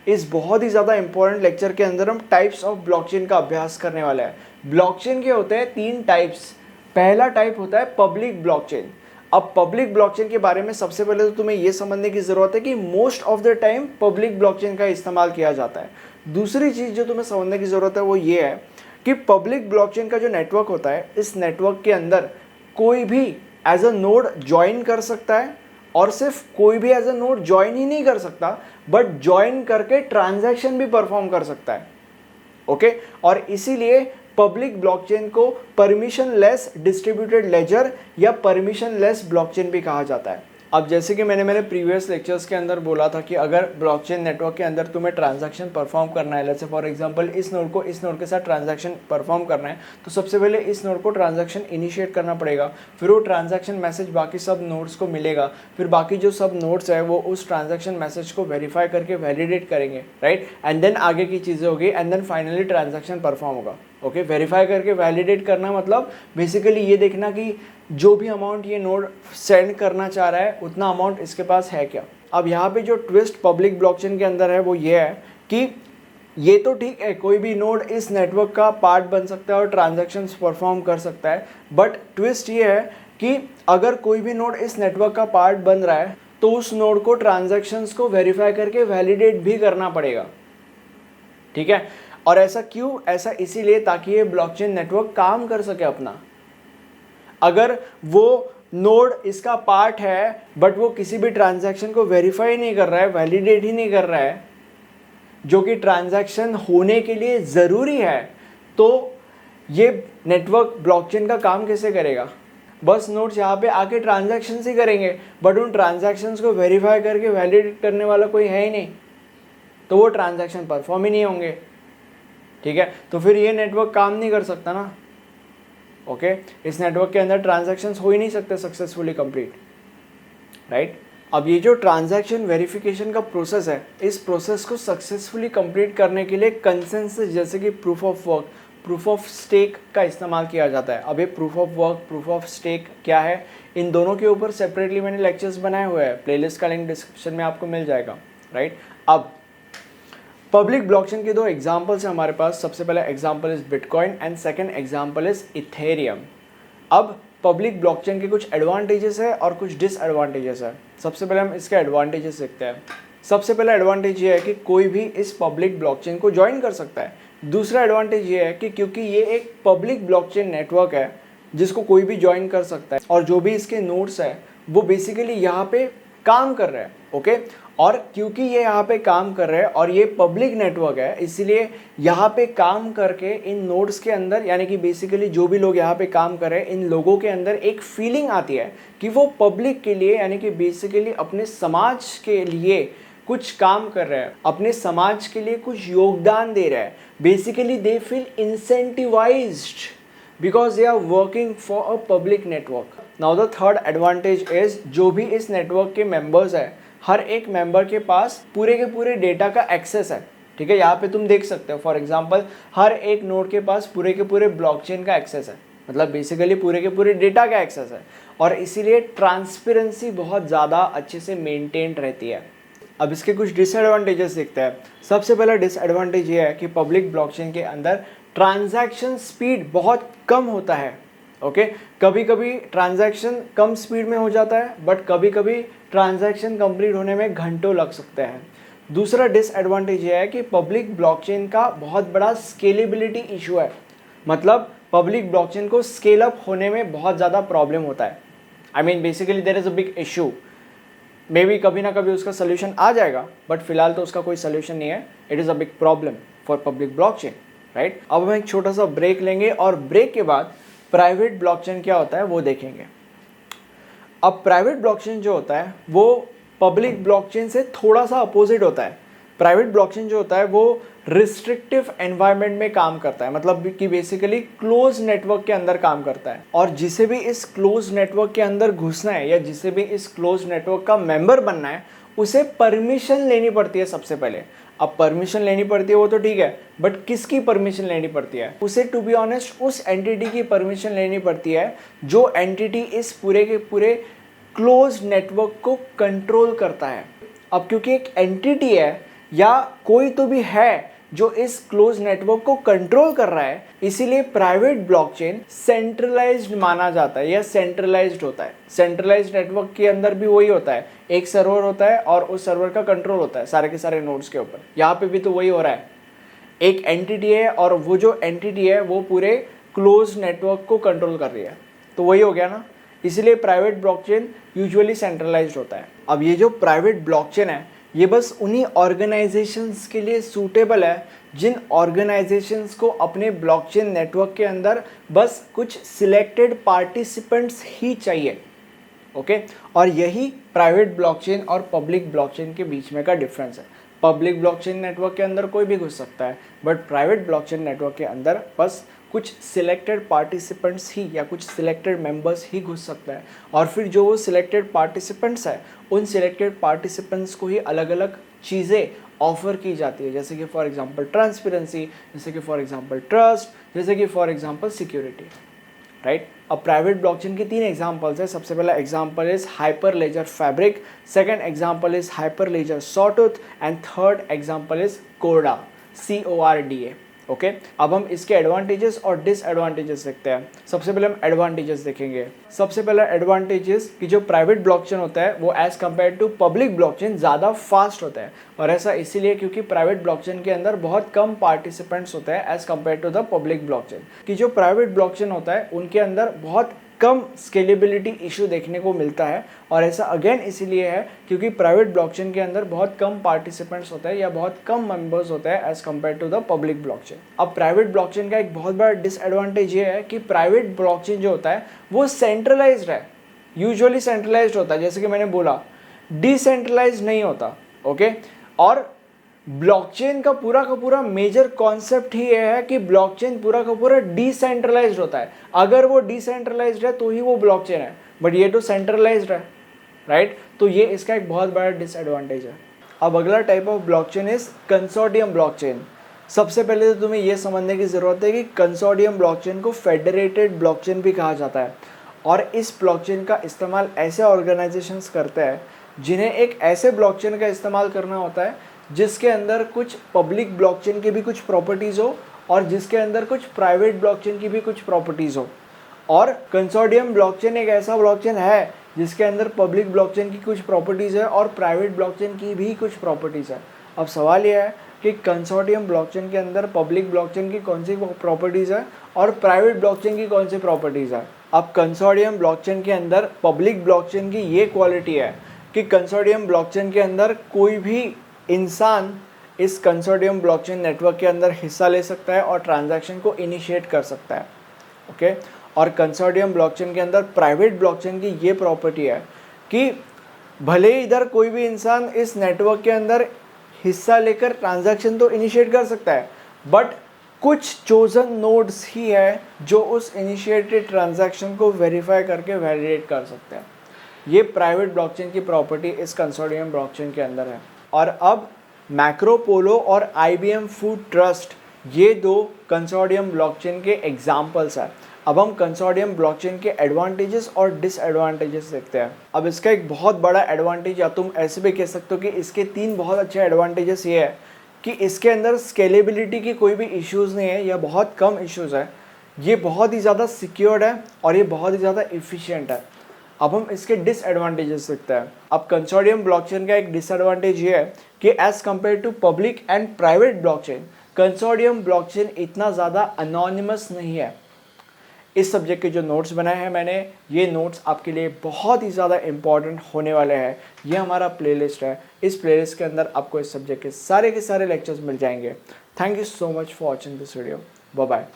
इस बहुत ही ज़्यादा इंपॉर्टेंट लेक्चर के अंदर हम टाइप्स ऑफ ब्लॉकचेन का अभ्यास करने वाले हैं। ब्लॉकचेन के होते हैं 3 टाइप्स। पहला टाइप होता है पब्लिक ब्लॉकचेन। अब पब्लिक ब्लॉकचेन के बारे में सबसे पहले तो तुम्हें यह समझने की ज़रूरत है कि most of the time public blockchain का इस्तेमाल किया जाता है। दूसरी चीज़ जो तुम्हें समझने की ज़रूरत है वो ये है कि पब्लिक ब्लॉकचेन का जो नेटवर्क होता है, इस नेटवर्क के अंदर कोई भी एज अ नोड ज्वाइन कर सकता है, और सिर्फ कोई भी एज अ नोड ज्वाइन ही नहीं कर सकता बट ज्वाइन करके ट्रांजैक्शन भी परफॉर्म कर सकता है। ओके, और इसीलिए पब्लिक ब्लॉकचेन को परमिशन लेस डिस्ट्रीब्यूटेड लेजर या परमिशन लेस ब्लॉकचेन भी कहा जाता है। अब जैसे कि मैंने मेरे प्रीवियस लेक्चर्स के अंदर बोला था कि अगर ब्लॉकचेन नेटवर्क के अंदर तुम्हें ट्रांजैक्शन परफॉर्म करना है, जैसे फॉर एग्जांपल इस नोड को इस नोड के साथ ट्रांजैक्शन परफॉर्म करना है, तो सबसे पहले इस नोड को ट्रांजैक्शन इनिशिएट करना पड़ेगा, फिर वो ट्रांजैक्शन मैसेज बाकी सब नोड्स को मिलेगा, फिर बाकी जो सब नोड्स है वो उस ट्रांजैक्शन मैसेज को वेरीफाई करके वैलिडेट करेंगे, राइट, एंड देन आगे की चीज़ें होगी, and then finally transaction perform होगा। ओके, वेरीफाई करके वैलिडेट करना मतलब बेसिकली ये देखना कि जो भी अमाउंट ये नोड सेंड करना चाह रहा है उतना अमाउंट इसके पास है क्या। अब यहाँ पे जो ट्विस्ट पब्लिक ब्लॉकचेन के अंदर है वो ये है कि ये तो ठीक है, कोई भी नोड इस नेटवर्क का पार्ट बन सकता है और ट्रांजैक्शंस परफॉर्म कर सकता है, बट ट्विस्ट ये है कि अगर कोई भी नोड इस नेटवर्क का पार्ट बन रहा है तो उस नोड को ट्रांजैक्शंस को वेरीफाई करके वैलिडेट भी करना पड़ेगा। ठीक है, और ऐसा क्यों? ऐसा इसीलिए ताकि ये ब्लॉकचेन नेटवर्क काम कर सके अपना। अगर वो नोड इसका पार्ट है बट वो किसी भी ट्रांजैक्शन को वेरीफाई नहीं कर रहा है, वैलिडेट ही नहीं कर रहा है, जो कि ट्रांजैक्शन होने के लिए ज़रूरी है, तो ये नेटवर्क ब्लॉकचेन का काम कैसे करेगा? बस नोड्स यहाँ पे आके ट्रांजैक्शंस ही करेंगे बट उन ट्रांजैक्शंस को वेरीफाई करके वैलिडेट करने वाला कोई है ही नहीं, तो वो ट्रांजैक्शन परफॉर्म ही नहीं होंगे। ठीक है, तो फिर ये नेटवर्क काम नहीं कर सकता ना। ओके, इस नेटवर्क के अंदर ट्रांजैक्शंस हो ही नहीं सकते सक्सेसफुली कंप्लीट, राइट। अब ये जो ट्रांजैक्शन वेरिफिकेशन का प्रोसेस है, इस प्रोसेस को सक्सेसफुली कंप्लीट करने के लिए कंसेंसस जैसे कि proof of work, proof of stake का इस्तेमाल किया जाता है। अब ये proof of work, proof of stake क्या है, इन दोनों के ऊपर सेपरेटली मैंने लेक्चर्स बनाए हुए हैं, प्लेलिस्ट का लिंक डिस्क्रिप्शन में आपको मिल जाएगा, राइट। अब पब्लिक ब्लॉकचेन के 2 एग्जाम्पल्स हैं हमारे पास। सबसे पहला example is bitcoin and second example is Ethereum. अब पब्लिक ब्लॉकचेन के कुछ एडवांटेजेस है और कुछ डिसएडवांटेजेस है। सबसे पहले हम इसके एडवांटेजेस देखते हैं। सबसे पहला एडवांटेज ये है कि कोई भी इस पब्लिक ब्लॉकचेन को ज्वाइन कर सकता है। दूसरा एडवांटेज ये है कि क्योंकि ये एक पब्लिक ब्लॉकचेन नेटवर्क है जिसको कोई भी ज्वाइन कर सकता है, और जो भी इसके नोड्स है वो बेसिकली यहाँ पे काम कर रहे हैं। ओके, और क्योंकि ये यहाँ पे काम कर रहे हैं और ये पब्लिक नेटवर्क है, इसलिए यहाँ पे काम करके इन नोड्स के अंदर, यानी कि बेसिकली जो भी लोग यहाँ पे काम कर रहे हैं, इन लोगों के अंदर एक फीलिंग आती है कि वो पब्लिक के लिए, यानी कि बेसिकली अपने समाज के लिए कुछ काम कर रहे हैं, अपने समाज के लिए कुछ योगदान दे रहे हैं। Basically they feel incentivised because they are working for a public network. Now the third advantage is जो भी इस नेटवर्क के मेंबर्स है, हर एक मेंबर के पास पूरे के पूरे डेटा का एक्सेस है। ठीक है, यहाँ पे तुम देख सकते हो फॉर एग्जांपल हर एक नोड के पास पूरे के पूरे ब्लॉकचेन का एक्सेस है, मतलब बेसिकली पूरे के पूरे डेटा का एक्सेस है, और इसीलिए ट्रांसपेरेंसी बहुत ज़्यादा अच्छे से मेंटेन रहती है। अब इसके कुछ डिसएडवांटेजेस देखते हैं। सबसे पहला डिसएडवांटेज ये है कि पब्लिक ब्लॉकचेन के अंदर ट्रांजैक्शन स्पीड बहुत कम होता है। ओके, कभी कभी ट्रांजैक्शन कम स्पीड में हो जाता है बट कभी कभी ट्रांजैक्शन कंप्लीट होने में घंटों लग सकते हैं। दूसरा डिसएडवांटेज ये है कि पब्लिक ब्लॉकचेन का बहुत बड़ा स्केलेबिलिटी इशू है, मतलब पब्लिक ब्लॉकचेन को स्केल अप होने में बहुत ज़्यादा प्रॉब्लम होता है। I mean basically there is a big issue. Maybe कभी ना कभी उसका सोल्यूशन आ जाएगा बट फिलहाल तो उसका कोई सोल्यूशन नहीं है। It is a big problem for public blockchain, right. अब हम एक छोटा सा ब्रेक लेंगे और ब्रेक के बाद प्राइवेट ब्लॉकचेन क्या होता है वो देखेंगे। अब प्राइवेट ब्लॉकचेन जो होता है वो पब्लिक ब्लॉकचेन से थोड़ा सा अपोजिट होता है। प्राइवेट ब्लॉकचेन जो होता है वो रिस्ट्रिक्टिव एनवायरनमेंट में काम करता है, मतलब कि बेसिकली क्लोज नेटवर्क के अंदर काम करता है, और जिसे भी इस क्लोज नेटवर्क के अंदर घुसना है या जिसे भी इस क्लोज नेटवर्क का मेंबर बनना है उसे परमिशन लेनी पड़ती है सबसे पहले। अब परमिशन लेनी पड़ती है वो तो ठीक है, बट किसकी परमिशन लेनी पड़ती है? उसे टू बी ऑनेस्ट उस एंटिटी की परमिशन लेनी पड़ती है जो एंटिटी इस पूरे के पूरे क्लोज नेटवर्क को कंट्रोल करता है। अब क्योंकि एक एंटिटी है या कोई तो भी है जो इस क्लोज नेटवर्क को कंट्रोल कर रहा है, इसीलिए प्राइवेट ब्लॉकचेन सेंट्रलाइज्ड माना जाता है या सेंट्रलाइज्ड होता है। सेंट्रलाइज्ड नेटवर्क के अंदर भी वही होता है, एक सर्वर होता है और उस सर्वर का कंट्रोल होता है सारे के सारे नोड्स के ऊपर। यहाँ पे भी तो वही हो रहा है, एक एंटिटी है और वो जो एंटिटी है वो पूरे क्लोज नेटवर्क को कंट्रोल कर रही है, तो वही हो गया ना। इसीलिए प्राइवेट ब्लॉकचेन यूजुअली सेंट्रलाइज्ड होता है। अब ये जो प्राइवेट ब्लॉकचेन है ये बस उन्हीं ऑर्गेनाइजेशंस के लिए सूटेबल है जिन ऑर्गेनाइजेशंस को अपने ब्लॉकचेन नेटवर्क के अंदर बस कुछ सिलेक्टेड पार्टिसिपेंट्स ही चाहिए। ओके, और यही प्राइवेट ब्लॉकचेन और पब्लिक ब्लॉकचेन के बीच में का डिफरेंस है। पब्लिक ब्लॉकचेन नेटवर्क के अंदर कोई भी घुस सकता है, बट प्राइवेट ब्लॉकचेन नेटवर्क के अंदर बस कुछ सिलेक्टेड पार्टिसिपेंट्स ही या कुछ सिलेक्टेड मेंबर्स ही घुस सकता है। और फिर जो वो सिलेक्टेड पार्टिसिपेंट्स है उन सिलेक्टेड पार्टिसिपेंट्स को ही अलग अलग चीज़ें ऑफर की जाती है, जैसे कि फॉर एग्जांपल ट्रांसपेरेंसी, जैसे कि फॉर एग्जांपल ट्रस्ट, जैसे कि फॉर एग्जांपल सिक्योरिटी, राइट। अब प्राइवेट ब्लॉकचेन के 3 एग्जांपल्स है। सबसे पहला example is Hyperledger Fabric, second example is Hyperledger Sawtooth and third example is Corda, CORDA। Okay, अब हम इसके एडवांटेजेस और डिसएडवांटेजेस देखते हैं। सबसे पहले हम एडवांटेजेस देखेंगे। सबसे पहला एडवांटेजेस कि जो प्राइवेट ब्लॉकचेन होता है वो as compare to public blockchain ज़्यादा फास्ट होता है, और ऐसा इसीलिए क्योंकि प्राइवेट ब्लॉकचेन के अंदर बहुत कम पार्टिसिपेंट्स होते हैं as compare to the public blockchain. कि जो प्राइवेट ब्लॉकचेन होता है उनके अंदर बहुत कम स्केलेबिलिटी इशू देखने को मिलता है, और ऐसा अगेन इसीलिए है क्योंकि प्राइवेट ब्लॉकचेन के अंदर बहुत कम पार्टिसिपेंट्स होते हैं या बहुत कम मेंबर्स होते हैं as compare to the public blockchain. अब प्राइवेट ब्लॉकचेन का एक बहुत बड़ा डिसएडवांटेज ये है कि प्राइवेट ब्लॉकचेन जो होता है वो सेंट्रलाइज्ड है, यूजुअली सेंट्रलाइज्ड होता है, जैसे कि मैंने बोला डिसेंट्रलाइज्ड नहीं होता। ओके, और ब्लॉकचेन का पूरा मेजर कॉन्सेप्ट ही ये है कि ब्लॉकचेन पूरा का पूरा डिसेंट्रलाइज्ड होता है। अगर वो डिसेंट्रलाइज्ड है तो ही वो ब्लॉकचेन है, बट ये तो सेंट्रलाइज्ड है, राइट। तो ये इसका एक बहुत बड़ा डिसएडवांटेज है। अब अगला type of blockchain is consortium blockchain. सबसे पहले तो तुम्हें ये समझने की ज़रूरत है कि कंसोर्टियम ब्लॉकचेन को फेडरेटेड ब्लॉकचेन भी कहा जाता है, और इस ब्लॉकचेन का इस्तेमाल ऐसे ऑर्गेनाइजेशंस करते हैं जिन्हें एक ऐसे ब्लॉकचेन का इस्तेमाल करना होता है जिसके अंदर कुछ पब्लिक ब्लॉकचेन की भी कुछ प्रॉपर्टीज़ हो और जिसके अंदर कुछ प्राइवेट ब्लॉकचेन की भी कुछ प्रॉपर्टीज़ हो। और कंसोर्टियम ब्लॉकचेन एक ऐसा ब्लॉकचेन है जिसके अंदर पब्लिक ब्लॉकचेन की कुछ प्रॉपर्टीज़ है और प्राइवेट ब्लॉकचेन की भी कुछ प्रॉपर्टीज़ है। अब सवाल यह है कि कंसोर्टियम ब्लॉकचेन के अंदर पब्लिक ब्लॉकचेन की कौन सी प्रॉपर्टीज़ है और प्राइवेट ब्लॉकचेन की कौन सी प्रॉपर्टीज़ है। अब कंसोर्टियम ब्लॉकचेन के अंदर पब्लिक ब्लॉकचेन की ये क्वालिटी है कि कंसोर्टियम ब्लॉकचेन के अंदर कोई भी इंसान इस कंसोर्टियम ब्लॉकचेन नेटवर्क के अंदर हिस्सा ले सकता है और ट्रांजैक्शन को इनिशिएट कर सकता है। ओके, और कंसोर्टियम ब्लॉकचेन के अंदर प्राइवेट ब्लॉकचेन की ये प्रॉपर्टी है कि भले ही इधर कोई भी इंसान इस नेटवर्क के अंदर हिस्सा लेकर ट्रांजैक्शन तो इनिशिएट कर सकता है, बट कुछ चोजन नोड्स ही है जो उस इनिशिएटेड ट्रांजैक्शन को वेरीफाई करके वैलिडेट कर सकते हैं। ये प्राइवेट ब्लॉकचेन की प्रॉपर्टी इस कंसोर्टियम ब्लॉकचेन के अंदर है। और अब मैक्रोपोलो और IBM फूड ट्रस्ट ये 2 कंसोर्टियम ब्लॉकचेन के एग्जाम्पल्स हैं। अब हम कंसोर्टियम ब्लॉकचेन के एडवांटेजेस और डिसएडवांटेजेस देखते हैं। अब इसका एक बहुत बड़ा एडवांटेज, या तुम ऐसे भी कह सकते हो कि इसके 3 बहुत अच्छे एडवांटेजेस ये है कि इसके अंदर स्केलेबिलिटी की कोई भी इश्यूज़ नहीं है या बहुत कम इश्यूज़ है। ये बहुत ही ज़्यादा सिक्योर्ड है और ये बहुत ही ज़्यादा इफ़िशियंट है। अब हम इसके डिसएडवांटेजेस देखते हैं। अब कंसोर्टियम ब्लॉकचेन का एक डिसएडवांटेज ये है कि as compare to public and private blockchain, consortium blockchain इतना ज़्यादा अनोनिमस नहीं है। इस सब्जेक्ट के जो नोट्स बनाए हैं मैंने, ये नोट्स आपके लिए बहुत ही ज़्यादा इंपॉर्टेंट होने वाले हैं। ये हमारा प्लेलिस्ट है, इस प्लेलिस्ट के अंदर आपको इस सब्जेक्ट के सारे लेक्चर्स मिल जाएंगे। Thank you so much for watching this video. Bye bye.